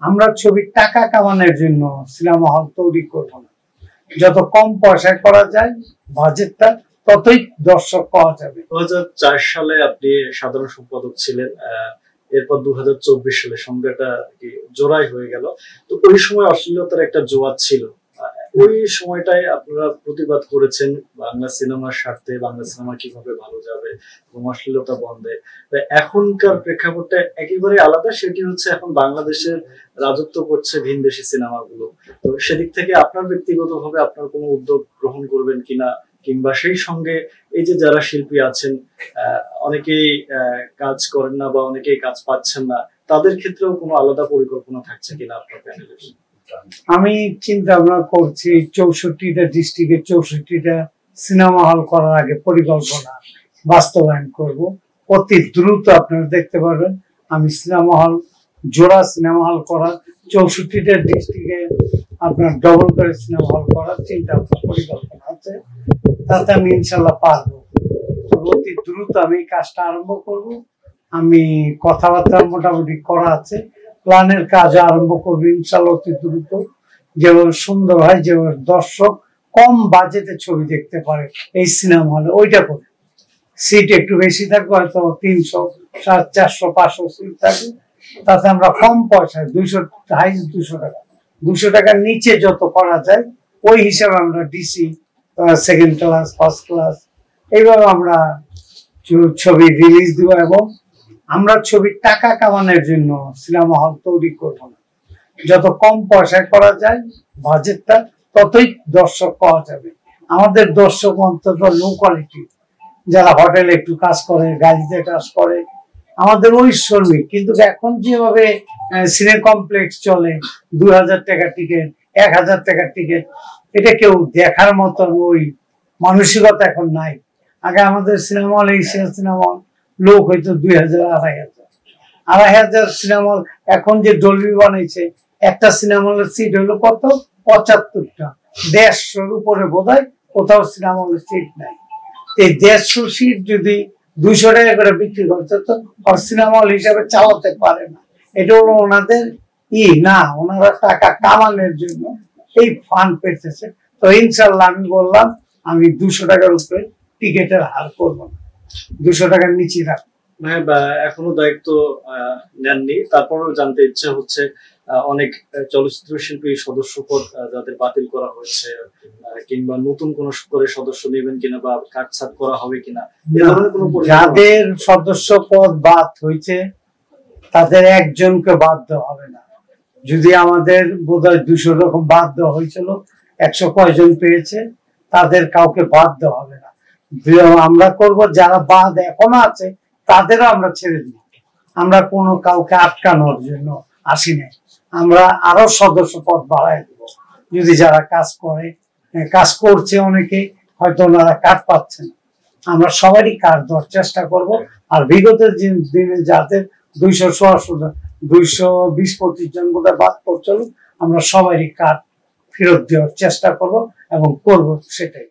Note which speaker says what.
Speaker 1: আমরা ছবির টাকা কামানোর জন্য সিনেমা হল তৈরি করব না। যত কম পয়সায় করা যায় বাজেটটা, ততই দর্শক পাওয়া যাবে।
Speaker 2: 2004 সালে আপনি সাধারণ সম্পাদক ছিলেন, এরপর 2024 সালে সংজ্ঞাটা জোড়াই হয়ে গেল। তো ওই সময় অশ্লীলতার একটা জোয়ার ছিল, ওই সময়টায় আপনারা প্রতিবাদ করেছেন বাংলা সিনেমার স্বার্থে, বাংলা সিনেমা কিভাবে ভালো যাবে এবং অশ্লীলতা বন্ধে। এখনকার প্রেক্ষাপটটা একেবারে আলাদা, সেটি হচ্ছে এখন বাংলাদেশের রাজত্ব করছে ভিনদেশি সিনেমাগুলো। তো সেদিক থেকে আপনার ব্যক্তিগতভাবে আপনার কোনো উদ্যোগ গ্রহণ করবেন কিনা, কিংবা সেই সঙ্গে এই যে যারা শিল্পী আছেন অনেকেই কাজ করেন না বা অনেকেই কাজ পাচ্ছেন না, তাদের ক্ষেত্রেও কোনো আলাদা পরিকল্পনা থাকছে কিনা আপনার প্যানেলের?
Speaker 1: আমি চিন্তা ভাবনা করছি 64টা ডিস্ট্রিক্টে 64টা সিনেমা হল করার আগে পরিকল্পনা বাস্তবায়ন করব। অতি দ্রুত আপনারা দেখতে পারবেন আমি জোড়া সিনেমা হল করার, 64টা ডিস্ট্রিক্টে আপনার ডবল করে সিনেমা হল করার চিন্তা পরিকল্পনা আছে। তাতে আমি ইনশাল্লাহ পারবো। অতি দ্রুত আমি কাজটা আরম্ভ করব। আমি কথাবার্তা মোটামুটি করা আছে, প্ল্যানের কাজ আরম্ভ করবো ইনশাল্লাহ অতি দ্রুত। যেমন সুন্দর হয়, যেমন দর্শক কম বাজেটে ছবি দেখতে পারে এই সিনেমা হলে, ওইটা করে সিট একটু বেশি থাকবে, হয়তো 300, 400, 500 সিট থাকবে। তাতে আমরা কম পয়সায় 200 টাকা, 200 টাকার নিচে যত করা যায় ওই হিসাবে আমরা DC, second class, first class, এইভাবে আমরা ছবি রিলিজ দিব। এবং আমরা ছবির টাকা কামানোর জন্য সিনেমা হল তৈরি করব না। যত কম পয়সায় করা যায় বাজেটটা, ততই দর্শক পাওয়া যাবে। আমাদের দর্শক অন্তত লো কোয়ালিটি, যারা হোটেলে একটু কাজ করে, গাড়িতে কাজ করে, আমাদের ওই শ্রমিক। কিন্তু এখন যেভাবে সিনে কমপ্লেক্স চলে, 2000 টাকা টিকিট, 1000 টাকার টিকিট, এটা কেউ দেখার মতন ওই মানসিকতা এখন নাই। আগে আমাদের cinema hall, Asian cinema hall লোক হয়তো 2000, 2500 সিনেমা হল। এখন যে ডলবি বানাইছে, একটা সিনেমা হলের সিট হলো কত, 75টা, 150-র উপরে বোধহয় কোথাও সিনেমা হলের সিট নাই। এই 150 সিট যদি 200 টাকা করে বিক্রি করতে, তো সিনেমা হল হিসাবে চালাতে পারে না। এটা হলো ওনাদের না, ওনারা টাকা কামানোর জন্য এই ফান্ড পেতেছে। তো ইনশাল্লাহ আমি বললাম আমি 200 টাকার উপরে টিকিটের হার করবো না, 200 টাকার নিচে রাখবো।
Speaker 2: এখনো দায়িত্ব নেননি, তারপরেও জানতে ইচ্ছে হচ্ছে অনেক চলচ্চিত্র শিল্পী সদস্যপদ যাদের বাতিল করা হয়েছে, কিংবা নতুন কোন করে সদস্য নেবেন কিনা বা কাটছাট করা হবে কিনা,
Speaker 1: যাদের সদস্য পদ বাদ হয়েছে তাদের একজনকে বাদ দেওয়া হবে না। যদি আমাদের বোধহয় 200 রকম বাদ দেওয়া হয়েছিল, 100 কয়জন পেয়েছে, তাদের কাউকে বাদ দেওয়া হবে না। আমরা করব যারা বাদ এখনো আছে তাদেরও আমরা ছেড়ে দিব। আমরা কোনো কাউকে আটকানোর জন্য আসি নাই। আমরা আরো সদস্য পদ বাড়াই দেব। যদি যারা কাজ করছে অনেকে হয়তো ওনারা কাজ পাচ্ছে না, আমরা সবারই কাজ দেওয়ার চেষ্টা করব। আর বিগত দিনে যাদের 220-25 জন বোধহয় বাদ করছিল, আমরা সবারই কাজ ফেরত দেওয়ার চেষ্টা করব এবং করব, সেটাই।